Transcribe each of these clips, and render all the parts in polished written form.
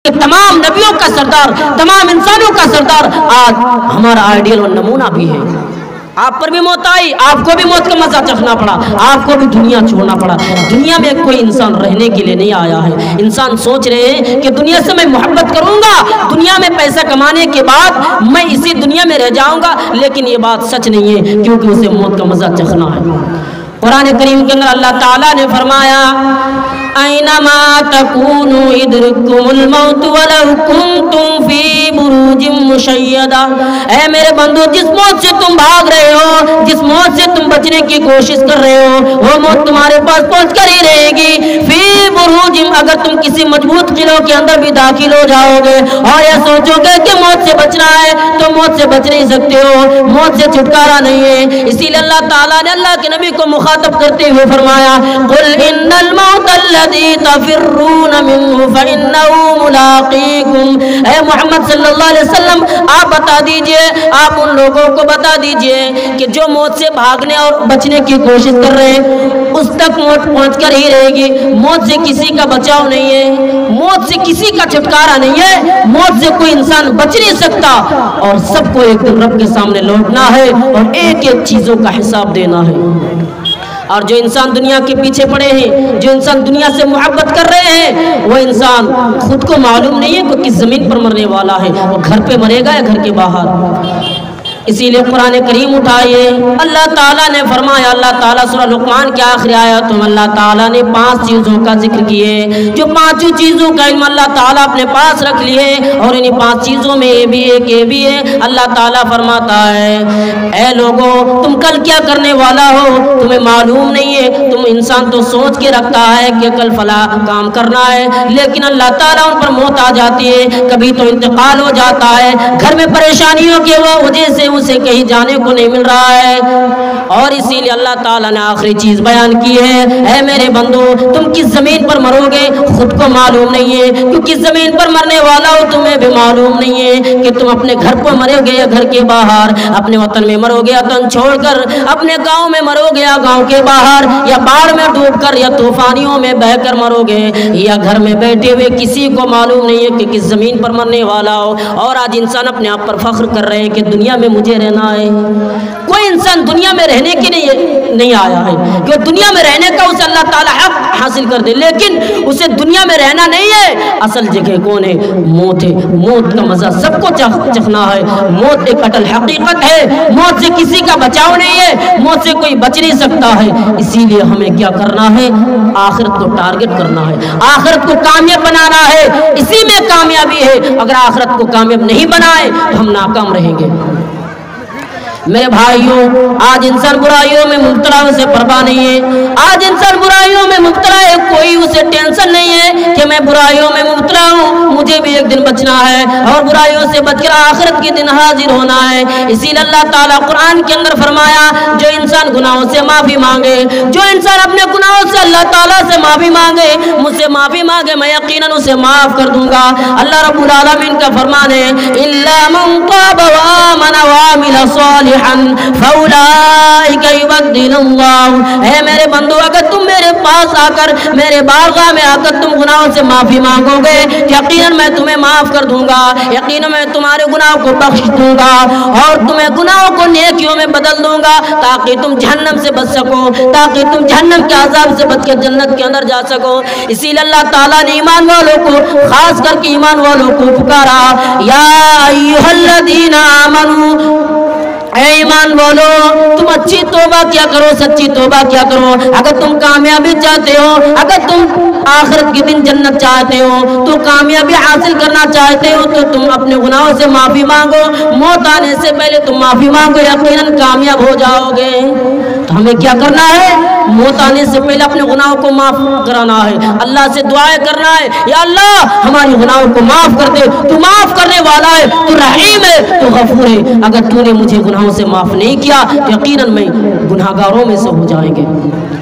کہ تمام نبیوں کا سردار، تمام انسانوں کا سردار آج ہمارا آئیڈیل اور نمونہ بھی ہے۔ آپ پر بھی موت آئی، آپ کو بھی موت کا مزہ چکھنا پڑا، آپ کو بھی دنیا چھوڑنا پڑا۔ دنیا میں کوئی انسان رہنے کے لیے نہیں آیا ہے۔ انسان سوچ رہے ہیں کہ دنیا سے میں محبت کروں گا، دنیا میں پیسہ کمانے کے بعد میں اسی دنیا میں رہ جاؤں گا، لیکن یہ بات سچ نہیں ہے، کیونکہ اسے موت کا مزہ چکھنا ہے۔ قرآن کریم کے اندر اللہ تعالیٰ نے فرمایا اینما تکونوا یدرککم الموت ولو کنتم فی بروج مشیدہ۔ اے میرے بندو، جس موت سے تم بھاگ رہے ہو، جس موت سے تم بچنے کی کوشش کر رہے ہو، وہ موت تمہارے پاس پہنچ کر ہی رہے گی۔ فی بروج، اگر تم کسی مضبوط قلعوں کے اندر بھی داخل ہو جاؤ گے اور یہ سوچو گے کہ موت سے بچنا ہے تو موت سے بچ نہیں سکتے ہو، موت سے چھٹکارا نہیں ہے۔ اسی لیے اللہ تعالیٰ نے اللہ کے نبی کو مخاطب کرتے ہوئے فرمایا قل ان الموت الذی تفرون منہ فانہ ملاقیکم۔ اے محمد صلی اللہ علیہ وسلم، آپ بتا دیجئے، آپ ان لوگوں کو بتا دیجئے کہ جو موت سے بھاگنے اور بچنے کی کوشش کر رہے ہیں اس تک موت پہنچ کر ہی رہے گی۔ موت سے کسی کا بچاؤ نہیں ہے، موت سے کسی کا چھٹکارا نہیں ہے، موت سے کوئی انسان بچ نہیں سکتا، اور سب کو ایک دن رب کے سامنے لوٹنا ہے اور ایک ایک چیزوں کا حساب دینا ہے۔ اور جو انسان دنیا کے پیچھے پڑے ہیں، جو انسان دنیا سے محبت کر رہے ہیں، وہ انسان خود کو معلوم نہیں ہے کہ کس زمین پر مرنے والا ہے، وہ گھر پہ مرے گا یا گھر کے باہر۔ اسی لیے قرآن کریم اٹھائیے، اللہ تعالیٰ نے فرمایا، اللہ تعالیٰ سورہ لقمان کے آخری آیت میں اللہ تعالیٰ نے 5 چیزوں کا ذکر کیے، جو 5 چیزوں کا علم اللہ تعالیٰ اپنے پاس رکھ لیے، اور انہی 5 چیزوں میں یہ بھی ہے۔ اللہ تعالیٰ فرماتا ہے اے لوگو، تم کل کیا کرنے والا ہو تمہیں معلوم نہیں ہے۔ تم انسان تو سوچ کے رکھتا ہے کہ کل فلاں کام کرنا ہے، لیکن اللہ تعالیٰ ان پر موت آ جاتی ہے، کبھی تو انتقال ہو جاتا ہے، گھر میں پریشانیوں کی وجہ سے اسے کہیں جانے کو نہیں مل رہا ہے، اور اسی لیے اللہ تعالیٰ نے آخری چیز بیان کی ہے اے میرے بندو، تم کس زمین پر مرو گے خود کو معلوم نہیں ہے، تو کس زمین پر مرنے والا ہو تمہیں بھی معلوم نہیں ہے کہ تم اپنے گھر پر مرو گے یا گھر کے باہر، اپنے وطن میں مرو گے یا وطن چھوڑ کر، اپنے گاؤں میں مرو گے یا گاؤں کے باہر، یا باڑھ میں ڈوب کر یا طوفانیوں میں بہہ کر مرو گے، یا گھر میں بیٹھے ہوئے کسی کو معلوم نہیں ہے کہ کس زمین پر مرنے والا ہو۔ اور آج انسان اپنے آپ پر فخر کر رہے ہیں کہ دنیا میں مجھے رہنا ہے۔ کوئی انسان دنیا میں رہنے کے لیے نہیں آیا ہے کہ دنیا میں رہنے کا اسے اللہ تعالیٰ حق حاصل کر دے، لیکن اسے دنیا میں رہنا نہیں ہے۔ اصل جگہ کون ہے؟ موت ہے۔ موت کا مزہ سب کو چکھنا ہے۔ موت ایک اٹل حقیقت ہے، موت سے کسی کا بچاؤ نہیں ہے، موت سے کوئی بچ نہیں سکتا ہے۔ اسی لیے ہمیں کیا کرنا ہے؟ آخرت کو ٹارگٹ کرنا ہے، آخرت کو کامیاب بنانا ہے، اسی میں کامیابی ہے۔ اگر آخرت کو کامیاب نہیں بنائے تو ہم ناکام رہیں گے۔ میرے بھائیوں، آج انسان برائیوں میں مبتلا، اسے پرواہ نہیں ہے۔ آج انسان برائیوں میں مبتلا ہے، کوئی اسے ٹینشن نہیں ہے کہ میں برائیوں میں مبتلا ہوں، مجھے بھی ایک دن بچنا ہے اور برائیوں سے بچ کر آخرت کے دن حاضر ہونا ہے۔ اسی لیے اللہ تعالیٰ قرآن کے اندر فرمایا جو انسان گناہوں سے معافی مانگے، جو انسان اپنے گناہوں سے اللہ تعالیٰ سے معافی مانگے، مجھ سے معافی مانگے، میں یقیناً اسے معاف کر دوں گا۔ اللہ رب العالمین کا فرمان ہے الا من تاب وآمن وعمل صالحا فاولئک یبدل اللہ۔ اے میرے بندو، اگر تم میرے پاس آ کر، میرے بارگاہ میں آ کر تم گناہوں سے معافی مانگو گے، یقیناً میں تمہیں معاف کر دوں گا، یقیناً میں تمہارے گناہوں کو بخش دوں گا اور تمہیں گناہوں کو نیکیوں میں بدل دوں گا، تاکہ تم جہنم سے بچ سکو، تاکہ تم جہنم کے عذاب سے بچ کر جنت کے اندر جا سکو۔ اسی لیے اللہ تعالیٰ نے ایمان والوں کو، خاص کر کے ایمان والوں کو پکارا یا ایھا الذین آمنوا، اے ایمان والو، تم اچھی توبہ کیا کرو، سچی توبہ کیا کرو۔ اگر تم کامیابی چاہتے ہو، اگر تم آخرت کے دن جنت چاہتے ہو، تو کامیابی حاصل کرنا چاہتے ہو، تو تم اپنے گناہوں سے معافی مانگو، موت آنے سے پہلے تم معافی مانگو، یقیناً کامیاب ہو جاؤ گے۔ تو ہمیں کیا کرنا ہے؟ موت آنے سے پہلے اپنے گناہوں کو معاف کرانا ہے، اللہ سے دعائیں کرنا ہے یا اللہ ہماری گناہوں کو معاف کر دے، تو معاف کرنے والا ہے، تو رحیم ہے، تو غفور ہے۔ اگر تو نے مجھے گناہوں سے معاف نہیں کیا، یقیناً میں گناہگاروں میں سے ہو جائیں گے۔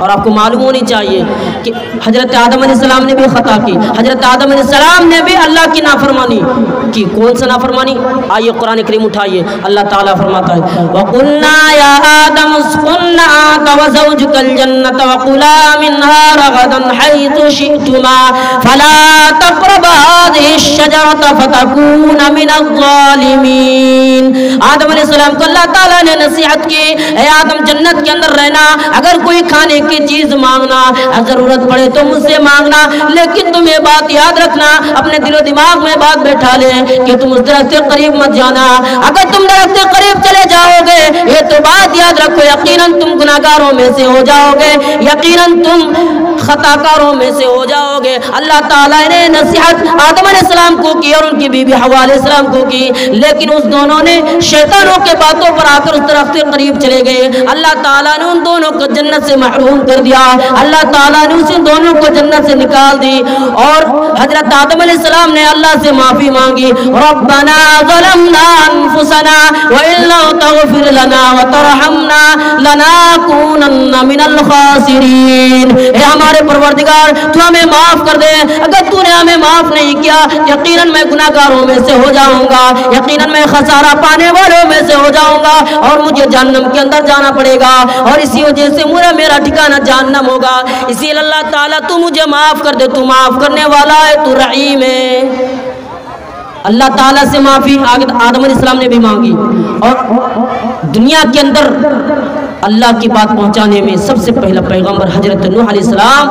اور آپ کو معلوم ہونی چاہیے کہ حضرت آدم علیہ السلام نے بھی خطا کی، حضرت آدم علیہ السلام نے بھی اللہ کی نافرمانی کی۔ کون سا نافرمانی؟ آئیے قرآن کریم اٹھائیے، اللہ تعالیٰ فرماتا ہے وَقُلْنَا يَا آدَمُ اسْكُنْ أَنْتَ وَزَوْجُكَ الْجَنَّةَ وَكُلَا مِنْهَا رَغَدًا حَيْثُ شِئْتُمَا فَلَا تَقْرَبَا هَٰذِهِ الشَّجَرَةَ الشجرة فتكون من الظالمين. آدم علیہ السلام کو اللہ تعالیٰ نے نصیحت کی, اے آدم جنت کے اندر رہنا, اگر کوئی کھانے کی چیز مانگنا, ضرورت پڑے تو مجھ سے مانگنا, لیکن تم یہ بات یاد رکھنا, اپنے دل و دماغ میں بات بیٹھا لے کہ تم اس درخت کے قریب مت جانا. اگر تم درخت کے قریب چلے جاؤ گے, یہ تو بات یاد رکھو, یقیناً تم گناہگاروں میں سے ہو جاؤ گے, یقیناً تم خطاکاروں میں سے ہو جاؤ گے. اللہ تعالیٰ نے نصیحت آدم علیہ السلام کو کی اور ان کی بیوی حوا علیہ السلام کو کی, لیکن اس دونوں نے شیطانوں کے باتوں پر آ کر اس درخت کے قریب چلے گئے. اللہ تعالیٰ نے ان دونوں کو جنت سے محروم کر دیا, اللہ تعالیٰ نے ان دونوں کو جنت سے نکال دی. اور حضرت آدم علیہ السلام نے اللہ سے معافی مانگی, ربنا ظلمنا انفسنا وان لم تغفر لنا وترحمنا لنكونن من الخاسرین. اے ہمارے پروردگار, تو ہمیں معاف کر دے, اگر تو نے ہمیں معاف نہیں کیا یقیناً میں گناہگاروں میں سے ہو جاؤں گا, یقیناً میں خسارہ پانے والوں میں سے ہو جاؤں گا اور مجھے جہنم کے اندر جانا پڑے گا, اور اسی وجہ سے میرا ٹھکانہ جہنم ہوگا. اسی لیے اللہ تعالیٰ تو مجھے معاف کر دے, تو معاف کرنے والا ہے, تو رحیم ہے. اللہ تعالیٰ سے معافی آدم علیہ السلام نے بھی مانگی. اور دنیا کے اندر اللہ کی بات پہنچانے میں سب سے پہلا پیغمبر حضرت نوح علیہ السلام,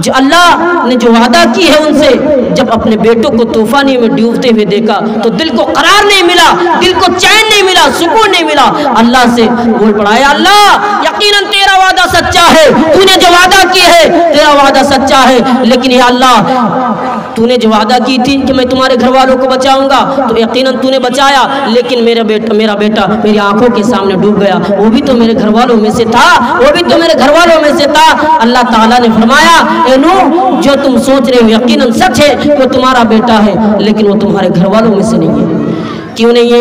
جو اللہ نے جو وعدہ کی ہے ان سے, جب اپنے بیٹوں کو طوفانی میں ڈوبتے ہوئے دیکھا تو دل کو قرار نہیں ملا, دل کو چین نہیں ملا, سکون نہیں ملا. اللہ سے بول پڑا, اے اللہ یقیناً تیرا وعدہ سچا ہے, تو نے جو وعدہ کی ہے تیرا وعدہ سچا ہے, لیکن اے اللہ تو نے جو وعدہ کی تھی کہ میں تمہارے گھر والوں کو بچاؤں گا تو یقیناً تو نے بچایا, لیکن میرا بیٹا میری آنکھوں کے سامنے ڈوب گیا, وہ بھی تو میرے گھر والوں میں سے تھا, وہ بھی تو میرے گھر والوں میں سے تھا. اللہ تعالیٰ نے فرمایا, اے نوح جو تم سوچ رہے ہو یقیناً سچ ہے, وہ تمہارا بیٹا ہے, لیکن وہ تمہارے گھر والوں میں سے نہیں ہے. کیوں نہیں ہے؟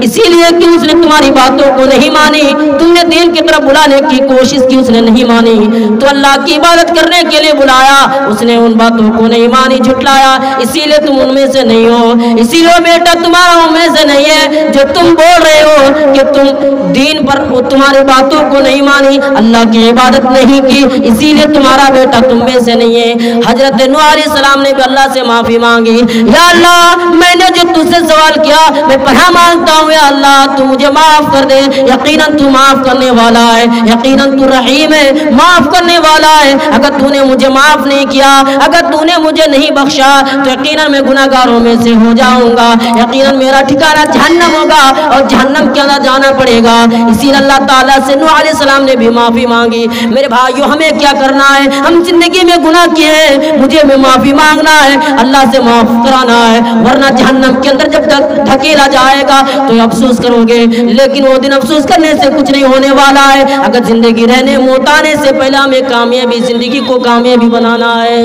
اسی لیے کہ اس نے تمہاری باتوں کو نہیں مانی, تم نے دین کی طرف بلانے کی کوشش کی, اس نے نہیں مانی. تو اللہ کی عبادت کرنے کے لیے بلایا, اس نے ان باتوں کو نہیں مانی, جھٹلایا, اسی لیے تم ان میں سے نہیں ہو. اسی لیے بیٹا تمہارا ان میں سے نہیں ہے. جو تم بول رہے ہو کہ تم دین پر تمہاری باتوں کو نہیں مانی, اللہ کی عبادت نہیں کی, اسی لیے تمہارا بیٹا تم میں سے نہیں ہے. حضرت نوح علیہ السلام نے بھی اللہ سے معافی مانگی, یا اللہ میں نے جو تجھ سے سوال کیا میں پناہ مانگتا ہوں, یا اللہ تو مجھے معاف کر دے, یقیناً تو معاف کرنے والا ہے, یقیناً تو رحیم ہے, معاف کرنے والا ہے. اگر تو نے مجھے معاف نہیں کیا, اگر تو نے مجھے نہیں بخشا تو یقیناً میں گناہگاروں میں سے ہو جاؤں گا, یقیناً میرا ٹھکانہ جہنم ہوگا اور جہنم کے اندر جانا پڑے گا. اسی لیے اللہ تعالیٰ سے نوح علیہ السلام نے بھی معافی مانگی. میرے بھائیو ہمیں کیا کرنا ہے, ہم زندگی میں گناہ کیے ہیں, مجھے میں معافی مانگنا ہے, اللہ سے معاف کرانا ہے, ورنہ جہنم کے اندر جب تک دھکیلا جائے گا تو افسوس کرو گے, لیکن وہ دن افسوس کرنے سے کچھ نہیں ہونے والا ہے. اگر زندگی رہنے موتانے سے پہلے ہمیں کامیابی زندگی کو کامیابی بنانا ہے.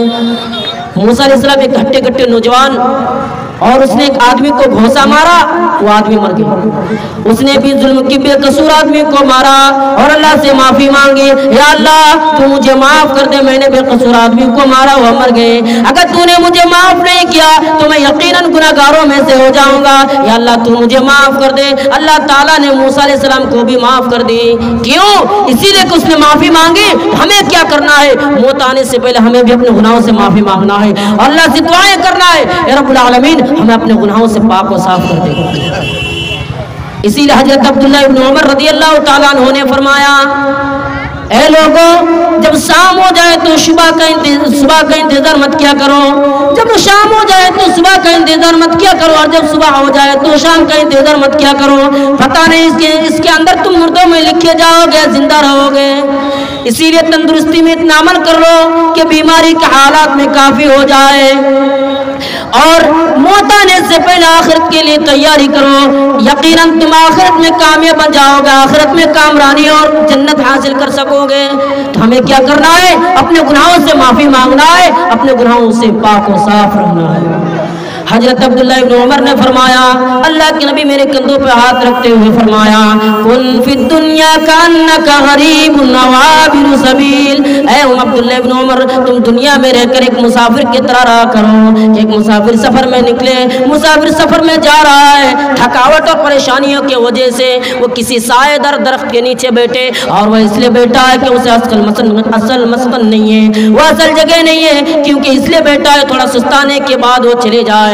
موسیٰ علیہ السلام ایک گھٹے گھٹے نوجوان, اور اس نے ایک آدمی کو گھونسا مارا, وہ آدمی مر گیا. اس نے بھی ظلم کی بے قصور آدمی کو مارا اور اللہ سے معافی مانگی, یا اللہ تو مجھے معاف کر دے, میں نے بے قصور آدمی کو مارا, وہ مر گئے. اگر تو نے مجھے معاف نہیں کیا تو میں یقیناً گناہگاروں میں سے ہو جاؤں گا, یا اللہ تو مجھے معاف کر دے. اللہ تعالیٰ نے موسیٰ علیہ السلام کو بھی معاف کر دی. کیوں؟ اسی لیے کہ اس نے معافی مانگی. ہمیں کیا کرنا ہے, موت آنے سے پہلے ہمیں بھی اپنے گناہوں سے معافی مانگنا ہے اور اللہ سے دعائیں کرنا ہے, اے رب العالمین ہمیں اپنے گناہوں سے پاک و صاف کر دے. اسی لیے حضرت عبداللہ ابن عمر رضی اللہ تعالیٰ عنہ نے فرمایا, اے لوگوں جب شام ہو جائے تو صبح کا انتظار مت کیا کرو, جب شام ہو جائے تو صبح کا انتظار مت کیا کرو, اور جب صبح ہو جائے تو شام کا انتظار مت کیا کرو. پتہ نہیں اس کے اندر تم مردوں میں لکھے جاؤ گے, زندہ رہو گے. اسی لیے تندرستی میں اتنا عمل کر لو کہ بیماری کے حالات میں کافی ہو جائے, اور موت آنے سے پہلے آخرت کے لیے تیاری کرو. یقیناً تم آخرت میں کامیاب بن جاؤ گے, آخرت میں کامرانی اور جنت حاصل کر سکو گے. تو ہمیں کیا کرنا ہے, اپنے گناہوں سے معافی مانگنا ہے, اپنے گناہوں سے پاک و صاف رہنا ہے. حضرت عبداللہ ابن عمر نے فرمایا, اللہ کے نبی میرے کندھوں پہ ہاتھ رکھتے ہوئے فرمایا, کن فی الدنیا کانک غریب عابر سبیل. اے عبداللہ ابن عمر تم دنیا میں رہ کر ایک مسافر کی طرح رہا کرو. ایک مسافر سفر میں نکلے, مسافر سفر میں جا رہا ہے, تھکاوٹ اور پریشانیوں کی وجہ سے وہ کسی سائے دار درخت کے نیچے بیٹھے, اور وہ اس لیے بیٹھا ہے کہ اسے اصل مسکن نہیں ہے, وہ اصل جگہ نہیں ہے, کیونکہ اس لیے بیٹھا ہے تھوڑا سستانے کے بعد وہ چلے جائے.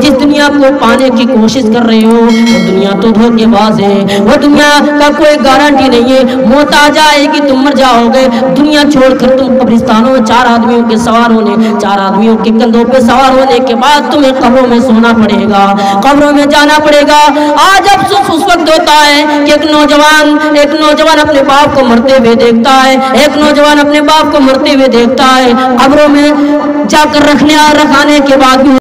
جس دنیا کو پانے کی کوشش کر رہے ہو, وہ دنیا تو دھوکے باز ہے, وہ دنیا کا کوئی گارنٹی نہیں ہے. موت آ جائے گی, تم مر جاؤ گے. دنیا چھوڑ کر تم قبرستانوں میں چار آدمیوں کے سوار ہونے, چار آدمیوں کے کندھوں پہ سوار ہونے کے بعد تمہیں قبروں میں سونا پڑے گا, قبروں میں جانا پڑے گا. آج افسوس اس وقت ہوتا ہے کہ ایک نوجوان اپنے باپ کو مرتے ہوئے دیکھتا ہے, ایک نوجوان اپنے باپ کو مرتے ہوئے دیکھتا ہے. قبروں میں جا کر رکھانے کے بعد بھی